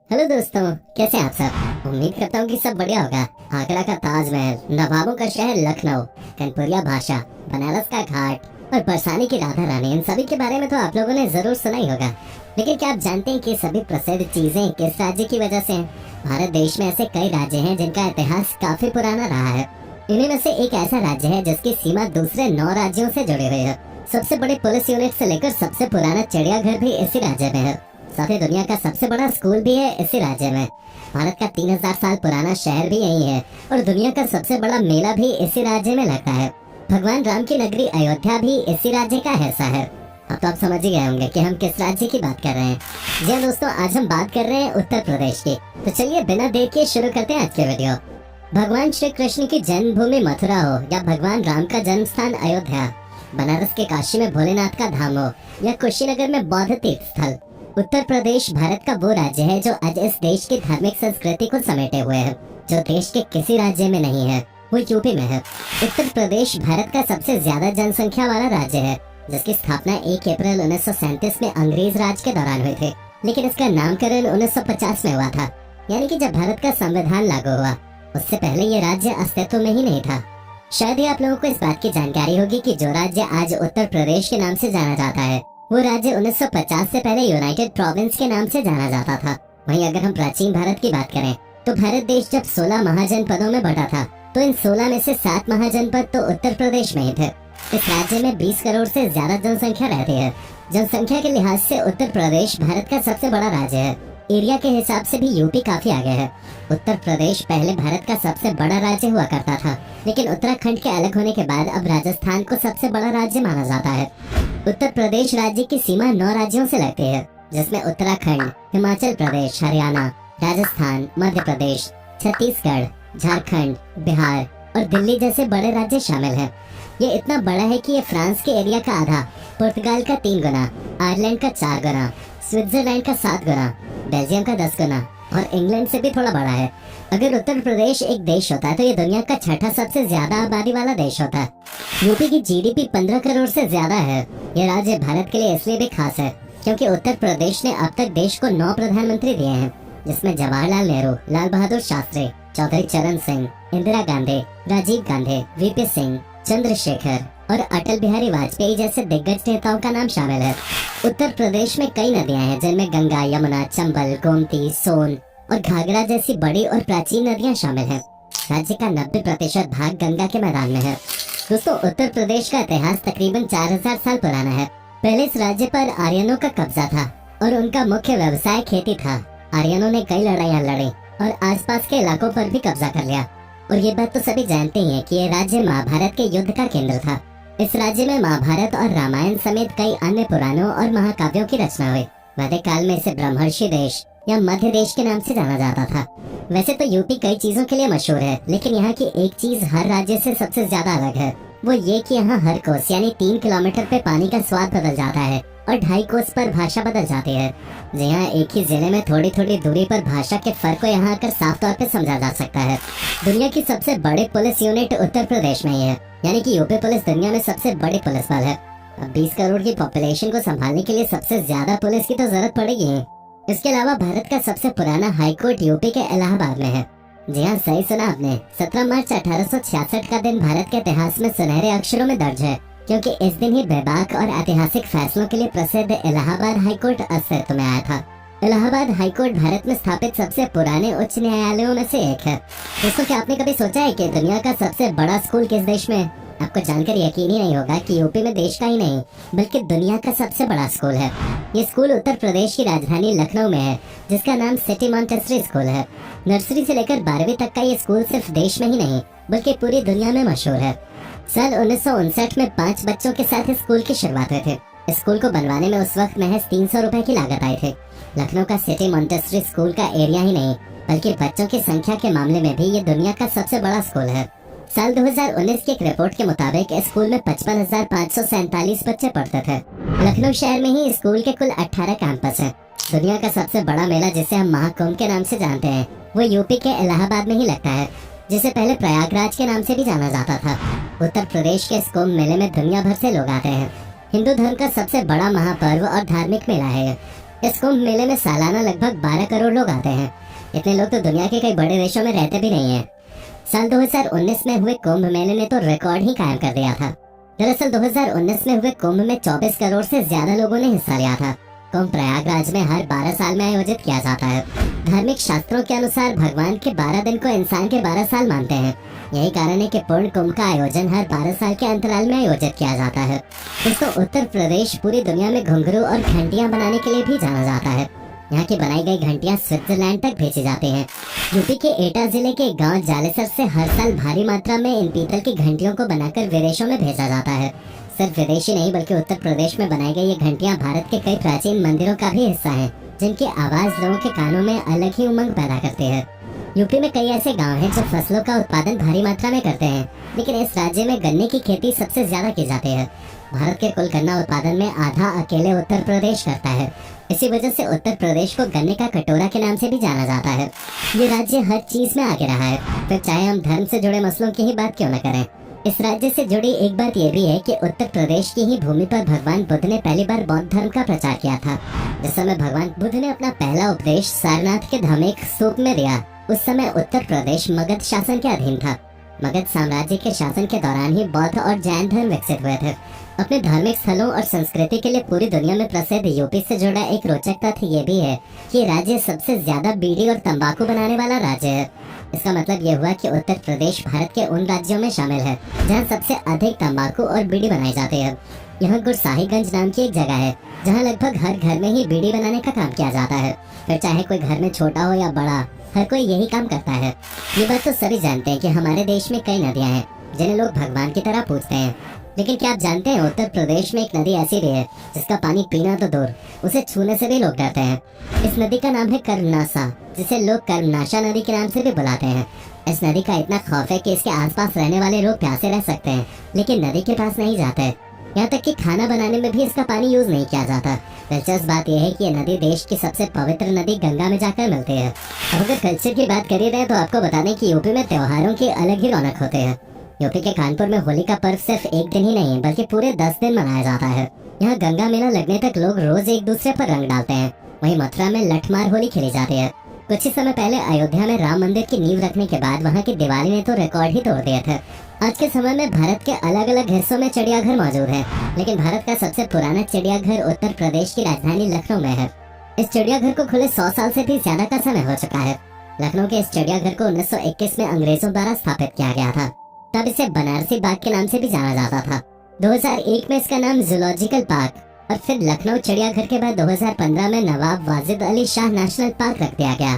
Hello दोस्तों, कैसे हैं आप सब। उम्मीद करता हूँ कि सब बढ़िया होगा। आगरा का ताजमहल, नवाबों का शहर लखनऊ, कनपुरिया भाषा, बनारस का घाट और बरसाने की राधा रानी, इन सभी के बारे में तो आप लोगों ने जरूर सुना ही होगा। लेकिन क्या आप जानते हैं कि सभी प्रसिद्ध चीजें किस राज्य की वजह से हैं? भारत देश में ऐसे कई राज्य हैं जिनका इतिहास काफी पुराना रहा है। इन्हीं में से एक ऐसा राज्य है जिसकी सीमा दूसरे 9 राज्यों से जुड़ी हुई है। सबसे बड़े पुलिस यूनिट से लेकर सबसे पुराना चिड़ियाघर भी इसी राज्य में है। साथ ही दुनिया का सबसे बड़ा स्कूल भी है इसी राज्य में। भारत का 3000 साल पुराना शहर भी यही है और दुनिया का सबसे बड़ा मेला भी इसी राज्य में लगता है। भगवान राम की नगरी अयोध्या भी इसी राज्य का हिस्सा है। अब तो आप समझ ही गए होंगे कि हम किस राज्य की बात कर रहे हैं। जी हाँ दोस्तों, आज हम बात कर रहे हैं उत्तर प्रदेश की। तो चलिए बिना देर के शुरू करते हैं आज के वीडियो। भगवान श्री कृष्ण की जन्मभूमि मथुरा हो या भगवान राम का जन्म स्थान अयोध्या, बनारस के काशी में भोलेनाथ का धाम हो या कुशीनगर में बौद्ध तीर्थ स्थल, उत्तर प्रदेश भारत का वो राज्य है जो आज इस देश की धार्मिक संस्कृति को समेटे हुए है, जो देश के किसी राज्य में नहीं है, वो यूपी में है। उत्तर प्रदेश भारत का सबसे ज्यादा जनसंख्या वाला राज्य है, जिसकी स्थापना 1 अप्रैल 1937 में अंग्रेज राज के दौरान हुई थी। लेकिन इसका नामकरण 1950 में हुआ था, यानी कि जब भारत का संविधान लागू हुआ। उससे पहले ये राज्य अस्तित्व में ही नहीं था। शायद ही आप लोगों को इस बात की जानकारी होगी कि जो राज्य आज उत्तर प्रदेश के नाम से जाना जाता है, वो राज्य 1950 से पहले यूनाइटेड प्रोविंस के नाम से जाना जाता था। वहीं अगर हम प्राचीन भारत की बात करें तो भारत देश जब 16 महाजनपदों में बटा था, तो इन 16 में से 7 महाजनपद तो उत्तर प्रदेश में ही थे। इस राज्य में 20 करोड़ से ज्यादा जनसंख्या रहती है। जनसंख्या के लिहाज से उत्तर प्रदेश भारत का सबसे बड़ा राज्य है। एरिया के हिसाब से भी यूपी काफी आगे है। उत्तर प्रदेश पहले भारत का सबसे बड़ा राज्य हुआ करता था, लेकिन उत्तराखंड के अलग होने के बाद अब राजस्थान को सबसे बड़ा राज्य माना जाता है। उत्तर प्रदेश राज्य की सीमा 9 राज्यों से लगती है, जिसमें उत्तराखंड, हिमाचल प्रदेश, हरियाणा, राजस्थान, मध्य प्रदेश, छत्तीसगढ़, झारखंड, बिहार और दिल्ली जैसे बड़े राज्य शामिल हैं। ये इतना बड़ा है कि ये फ्रांस के एरिया का आधा, पुर्तगाल का 3 गुना, आयरलैंड का 4 गुना, स्विट्जरलैंड का 7 गुना, बेल्जियम का 10 गुना और इंग्लैंड से भी थोड़ा बड़ा है। अगर उत्तर प्रदेश एक देश होता तो ये दुनिया का 6ठा सबसे ज्यादा आबादी वाला देश होता। यूपी की जीडीपी 15 करोड़ से ज्यादा है। ये राज्य भारत के लिए इसलिए भी खास है क्योंकि उत्तर प्रदेश ने अब तक देश को 9 प्रधानमंत्री दिए हैं, जिसमें जवाहरलाल नेहरू, लाल बहादुर शास्त्री, चौधरी चरण सिंह, इंदिरा गांधी, राजीव गांधी, वीपी सिंह, चंद्रशेखर और अटल बिहारी वाजपेयी जैसे दिग्गज नेताओं का नाम शामिल है। उत्तर प्रदेश में कई नदियां हैं, जिनमें गंगा, यमुना, चंबल, गोमती, सोन और घाघरा जैसी बड़ी और प्राचीन नदियां शामिल हैं। राज्य का 90% भाग गंगा के मैदान में है। दोस्तों, उत्तर प्रदेश का इतिहास तकरीबन 4000 साल पुराना है। पहले इस राज्य पर आर्यनों का कब्जा था और उनका मुख्य व्यवसाय खेती था। आर्यनों ने कई लड़ाइयां लड़ी और आसपास के इलाकों पर भी कब्जा कर लिया। और ये बात तो सभी जानते ही हैं कि ये राज्य महाभारत के युद्ध का केंद्र था। इस राज्य में महाभारत और रामायण समेत कई अन्य पुराणों और महाकाव्यों की रचना हुई। वैदिक काल में इसे ब्रह्मर्षि देश या मध्य देश के नाम से जाना जाता था। वैसे तो यूपी कई चीजों के लिए मशहूर है, लेकिन यहाँ की एक चीज हर राज्य से सबसे ज्यादा अलग है। वो ये कि यहाँ हर कोस यानी 3 किलोमीटर पे पानी का स्वाद बदल जाता है और 2.5 कोस पर भाषा बदल जाती है। जी हाँ, एक ही जिले में थोड़ी थोड़ी दूरी पर भाषा के फर्क को यहाँ आकर साफ तौर पे समझा जा सकता है। दुनिया की सबसे बड़े पुलिस यूनिट उत्तर प्रदेश में ही है, यानी कि यूपी पुलिस दुनिया में सबसे बड़ी पुलिस बल है। अब 20 करोड़ की पॉपुलेशन को संभालने के लिए सबसे ज्यादा पुलिस की तो जरूरत पड़ेगी। इसके अलावा भारत का सबसे पुराना हाई कोर्ट यूपी के इलाहाबाद में है। जी हाँ, सही सुना आपने। 17 मार्च 1866 का दिन भारत के इतिहास में सुनहरे अक्षरों में दर्ज है, क्योंकि इस दिन ही बेबाक और ऐतिहासिक फैसलों के लिए प्रसिद्ध इलाहाबाद हाईकोर्ट अस्तित्व में आया था। इलाहाबाद हाईकोर्ट भारत में स्थापित सबसे पुराने उच्च न्यायालयों में से एक है। दोस्तों, क्या आपने कभी सोचा है कि दुनिया का सबसे बड़ा स्कूल किस देश में है? आपको जानकर यकीन ही नहीं होगा कि यूपी में देश का ही नहीं बल्कि दुनिया का सबसे बड़ा स्कूल है। ये स्कूल उत्तर प्रदेश की राजधानी लखनऊ में है, जिसका नाम सिटी मॉन्टेसरी स्कूल है। नर्सरी से लेकर 12वीं तक का ये स्कूल सिर्फ देश में ही नहीं बल्कि पूरी दुनिया में मशहूर है। साल 1959 में 5 बच्चों के साथ इस स्कूल की शुरुआत हुई थी। इस स्कूल को बनवाने में उस वक्त महज 300 रुपए की लागत आई थी। लखनऊ का सिटी मॉन्टेसरी स्कूल का एरिया ही नहीं बल्कि बच्चों की संख्या के मामले में भी ये दुनिया का सबसे बड़ा स्कूल है। साल 2019 की एक रिपोर्ट के मुताबिक इस स्कूल में 55,547 बच्चे पढ़ते थे। लखनऊ शहर में ही स्कूल के कुल 18 कैंपस हैं। दुनिया का सबसे बड़ा मेला, जिसे हम महाकुंभ के नाम से जानते हैं, वो यूपी के इलाहाबाद में ही लगता है, जिसे पहले प्रयागराज के नाम से भी जाना जाता था। उत्तर प्रदेश के इस कुंभ मेले में दुनिया भर से लोग आते हैं। हिंदू धर्म का सबसे बड़ा महापर्व और धार्मिक मेला है। इस कुंभ मेले में सालाना लगभग 12 करोड़ लोग आते हैं। इतने लोग तो दुनिया के कई बड़े देशों में रहते भी नहीं हैं। साल 2019 में हुए कुंभ मेले ने तो रिकॉर्ड ही कायम कर दिया था। दरअसल 2019 में हुए कुंभ में 24 करोड़ से ज्यादा लोगों ने हिस्सा लिया था। कुंभ प्रयागराज में हर 12 साल में आयोजित किया जाता है। धार्मिक शास्त्रों के अनुसार भगवान के 12 दिन को इंसान के 12 साल मानते हैं। यही कारण है कि पूर्ण कुंभ का आयोजन हर 12 साल के अंतराल में आयोजित किया जाता है। दोस्तों, उत्तर प्रदेश पूरी दुनिया में घुंघरू और घंटियां बनाने के लिए भी जाना जाता है। यहाँ की बनाई गई घंटियां स्विट्जरलैंड तक भेजी जाती हैं। यूपी के एटा जिले के गांव जालेसर से हर साल भारी मात्रा में इन पीतल की घंटियों को बनाकर विदेशों में भेजा जाता है। सिर्फ विदेशी नहीं बल्कि उत्तर प्रदेश में बनाई गई ये घंटियां भारत के कई प्राचीन मंदिरों का भी हिस्सा हैं, जिनकी आवाज लोगों के कानों में अलग ही उमंग पैदा करती है। यूपी में कई ऐसे गांव हैं जो फसलों का उत्पादन भारी मात्रा में करते हैं, लेकिन इस राज्य में गन्ने की खेती सबसे ज्यादा की जाती है। भारत के कुल गन्ना उत्पादन में आधा अकेले उत्तर प्रदेश करता है। इसी वजह से उत्तर प्रदेश को गन्ने का कटोरा के नाम से भी जाना जाता है। ये राज्य हर चीज में आगे रहा है, फिर चाहे हम धर्म से जुड़े मसलों की ही बात क्यों न करें। इस राज्य से जुड़ी एक बात यह भी है कि उत्तर प्रदेश की ही भूमि पर भगवान बुद्ध ने पहली बार बौद्ध धर्म का प्रचार किया था। जिस समय भगवान बुद्ध ने अपना पहला उपदेश सारनाथ के धामेक स्तूप में दिया, उस समय उत्तर प्रदेश मगध शासन के अधीन था। मगध साम्राज्य के शासन के दौरान ही बौद्ध और जैन धर्म विकसित हुए थे। अपने धार्मिक स्थलों और संस्कृति के लिए पूरी दुनिया में प्रसिद्ध यूपी से जुड़ा एक रोचक तथ्य ये भी है कि राज्य सबसे ज्यादा बीड़ी और तंबाकू बनाने वाला राज्य है। इसका मतलब ये हुआ कि उत्तर प्रदेश भारत के उन राज्यों में शामिल है जहाँ सबसे अधिक तंबाकू और बीड़ी बनाई जाती है। यहाँ गुरसाहिबगंज नाम की एक जगह है जहाँ लगभग हर घर में ही बीड़ी बनाने का काम किया जाता है। फिर चाहे कोई घर में छोटा हो या बड़ा, हर कोई यही काम करता है। ये बात तो सभी जानते हैं कि हमारे देश में कई नदियाँ हैं जिन्हें लोग भगवान की तरह पूजते हैं, लेकिन क्या आप जानते हैं उत्तर प्रदेश में एक नदी ऐसी भी है जिसका पानी पीना तो दूर, उसे छूने से भी लोग डरते हैं। इस नदी का नाम है कर्मनासा, जिसे लोग कर्मनाशा नदी के नाम से भी बुलाते हैं। इस नदी का इतना खौफ है कि इसके आसपास रहने वाले लोग प्यासे रह सकते हैं, लेकिन नदी के पास नहीं जाते। यहाँ तक कि खाना बनाने में भी इसका पानी यूज नहीं किया जाता। दिलचस्प बात यह है कि ये नदी देश की सबसे पवित्र नदी गंगा में जाकर मिलती है। अब अगर कल्चर की बात करी रहे तो आपको बता दें कि यूपी में त्योहारों की अलग ही रौनक होती है। यूपी के कानपुर में होली का पर्व सिर्फ एक दिन ही नहीं बल्कि पूरे 10 दिन मनाया जाता है। यहाँ गंगा मेला लगने तक लोग रोज एक दूसरे पर रंग डालते हैं। वहीं मथुरा में लठमार होली खेली जाती है। कुछ ही समय पहले अयोध्या में राम मंदिर की नींव रखने के बाद वहाँ की दिवाली ने तो रिकॉर्ड ही तोड़ दिए थे। आज के समय में भारत के अलग अलग हिस्सों में चिड़ियाघर मौजूद है, लेकिन भारत का सबसे पुराना चिड़ियाघर उत्तर प्रदेश की राजधानी लखनऊ में है। इस चिड़ियाघर को खुले 100 साल से भी ज्यादा का समय हो चुका है। लखनऊ के इस चिड़ियाघर को 1921 में अंग्रेजों द्वारा स्थापित किया गया था। तब इसे बनारसी बाग के नाम से भी जाना जाता था। 2001 में इसका नाम जूलॉजिकल पार्क और फिर लखनऊ चिड़ियाघर के बाद 2015 में नवाब वाजिद अली शाह नेशनल पार्क रख दिया गया।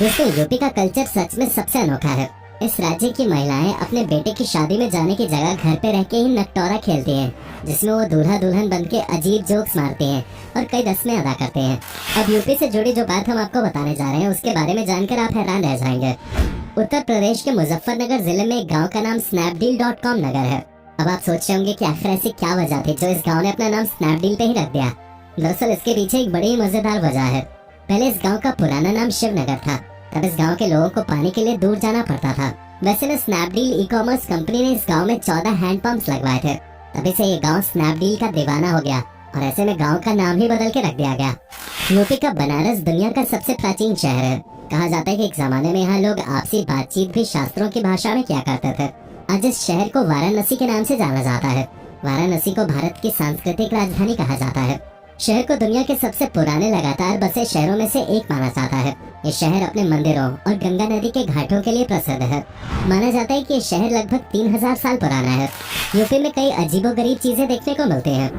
दोस्तों, यूपी का कल्चर सच में सबसे अनोखा है। इस राज्य की महिलाएं अपने बेटे की शादी में जाने की जगह घर पे रह के ही नकटोरा खेलती हैं, जिसमें वो दूल्हा दुल्हन बन के अजीब जोक्स मारती हैं और कई रस्में अदा करते हैं। अब यूपी से जुड़ी जो बात हम आपको बताने जा रहे हैं उसके बारे में जानकर आप हैरान रह जाएंगे। उत्तर प्रदेश के मुजफ्फरनगर जिले में एक गांव का नाम स्नैपडील.com नगर है। अब आप सोच रहे होंगे कि आखिर ऐसी क्या वजह थी जो इस गांव ने अपना नाम स्नैपडील पे ही रख दिया। दरअसल इसके पीछे एक बड़ी मजेदार वजह है। पहले इस गांव का पुराना नाम शिवनगर था। तब इस गांव के लोगों को पानी के लिए दूर जाना पड़ता था। वैसे में स्नैपडील ई-कॉमर्स कंपनी ने इस गांव में 14 हैंडपंप्स लगवाए थे। तभी से ये गांव स्नैपडील का दीवाना हो गया और ऐसे में गांव का नाम ही बदल के रख दिया गया। यूपी का बनारस दुनिया का सबसे प्राचीन शहर है। कहा जाता है कि एक जमाने में यहाँ लोग आपसी बातचीत भी शास्त्रों की भाषा में किया करते थे। आज इस शहर को वाराणसी के नाम से जाना जाता है। वाराणसी को भारत की सांस्कृतिक राजधानी कहा जाता है। शहर को दुनिया के सबसे पुराने लगातार बसे शहरों में से एक माना जाता है। ये शहर अपने मंदिरों और गंगा नदी के घाटों के लिए प्रसिद्ध है। माना जाता है कि ये शहर लगभग 3000 साल पुराना है। यूपी में कई अजीबोगरीब चीजें देखने को मिलती हैं।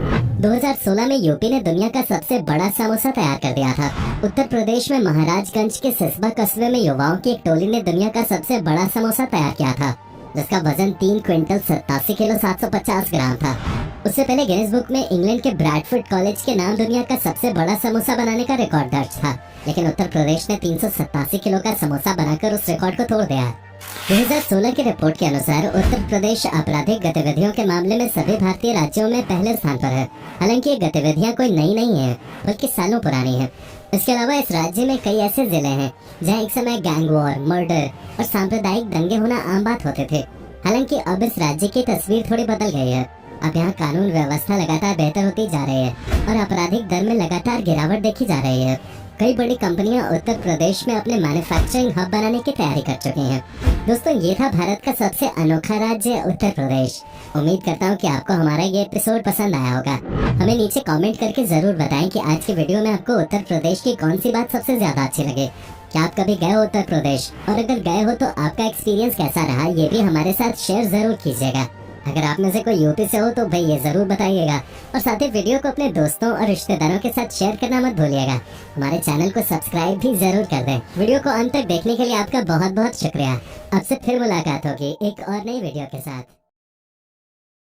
2016 में यूपी ने दुनिया का सबसे बड़ा समोसा तैयार कर दिया था। उत्तर प्रदेश में महाराजगंज के सिसबा कस्बे में युवाओं की एक टोली ने दुनिया का सबसे बड़ा समोसा तैयार किया था, जिसका वजन 3 क्विंटल 87 किलो 750 ग्राम था। उससे पहले गिनीज बुक में इंग्लैंड के ब्रैडफोर्ड कॉलेज के नाम दुनिया का सबसे बड़ा समोसा बनाने का रिकॉर्ड दर्ज था, लेकिन उत्तर प्रदेश ने 387 किलो का समोसा बनाकर उस रिकॉर्ड को तोड़ दिया। 2016 की रिपोर्ट के अनुसार उत्तर प्रदेश आपराधिक गतिविधियों के मामले में सभी भारतीय राज्यों में पहले स्थान पर है। हालांकि ये गतिविधियां कोई नई नहीं है, बल्कि सालों पुरानी है। इसके अलावा इस राज्य में कई ऐसे जिले हैं जहां एक समय गैंग वॉर, मर्डर और सांप्रदायिक दंगे होना आम बात होते थे। हालांकि अब इस राज्य की तस्वीर थोड़ी बदल गई है। अब यहाँ कानून व्यवस्था लगातार बेहतर होती जा रही है और आपराधिक दर में लगातार गिरावट देखी जा रही है। कई बड़ी कंपनियां उत्तर प्रदेश में अपने मैन्युफैक्चरिंग हब बनाने की तैयारी कर चुकी हैं। दोस्तों, ये था भारत का सबसे अनोखा राज्य उत्तर प्रदेश। उम्मीद करता हूँ कि आपको हमारा ये एपिसोड पसंद आया होगा। हमें नीचे कमेंट करके जरूर बताएं कि आज की वीडियो में आपको उत्तर प्रदेश की कौन सी बात सबसे ज्यादा अच्छी लगी। क्या आप कभी गए हो उत्तर प्रदेश, और अगर गए हो तो आपका एक्सपीरियंस कैसा रहा, ये भी हमारे साथ शेयर जरूर कीजिएगा। अगर आप में से कोई यूपी से हो तो भाई ये जरूर बताइएगा, और साथ ही वीडियो को अपने दोस्तों और रिश्तेदारों के साथ शेयर करना मत भूलिएगा। हमारे चैनल को सब्सक्राइब भी जरूर कर दें। वीडियो को अंत तक देखने के लिए आपका बहुत बहुत शुक्रिया। अब से फिर मुलाकात होगी एक और नई वीडियो के साथ।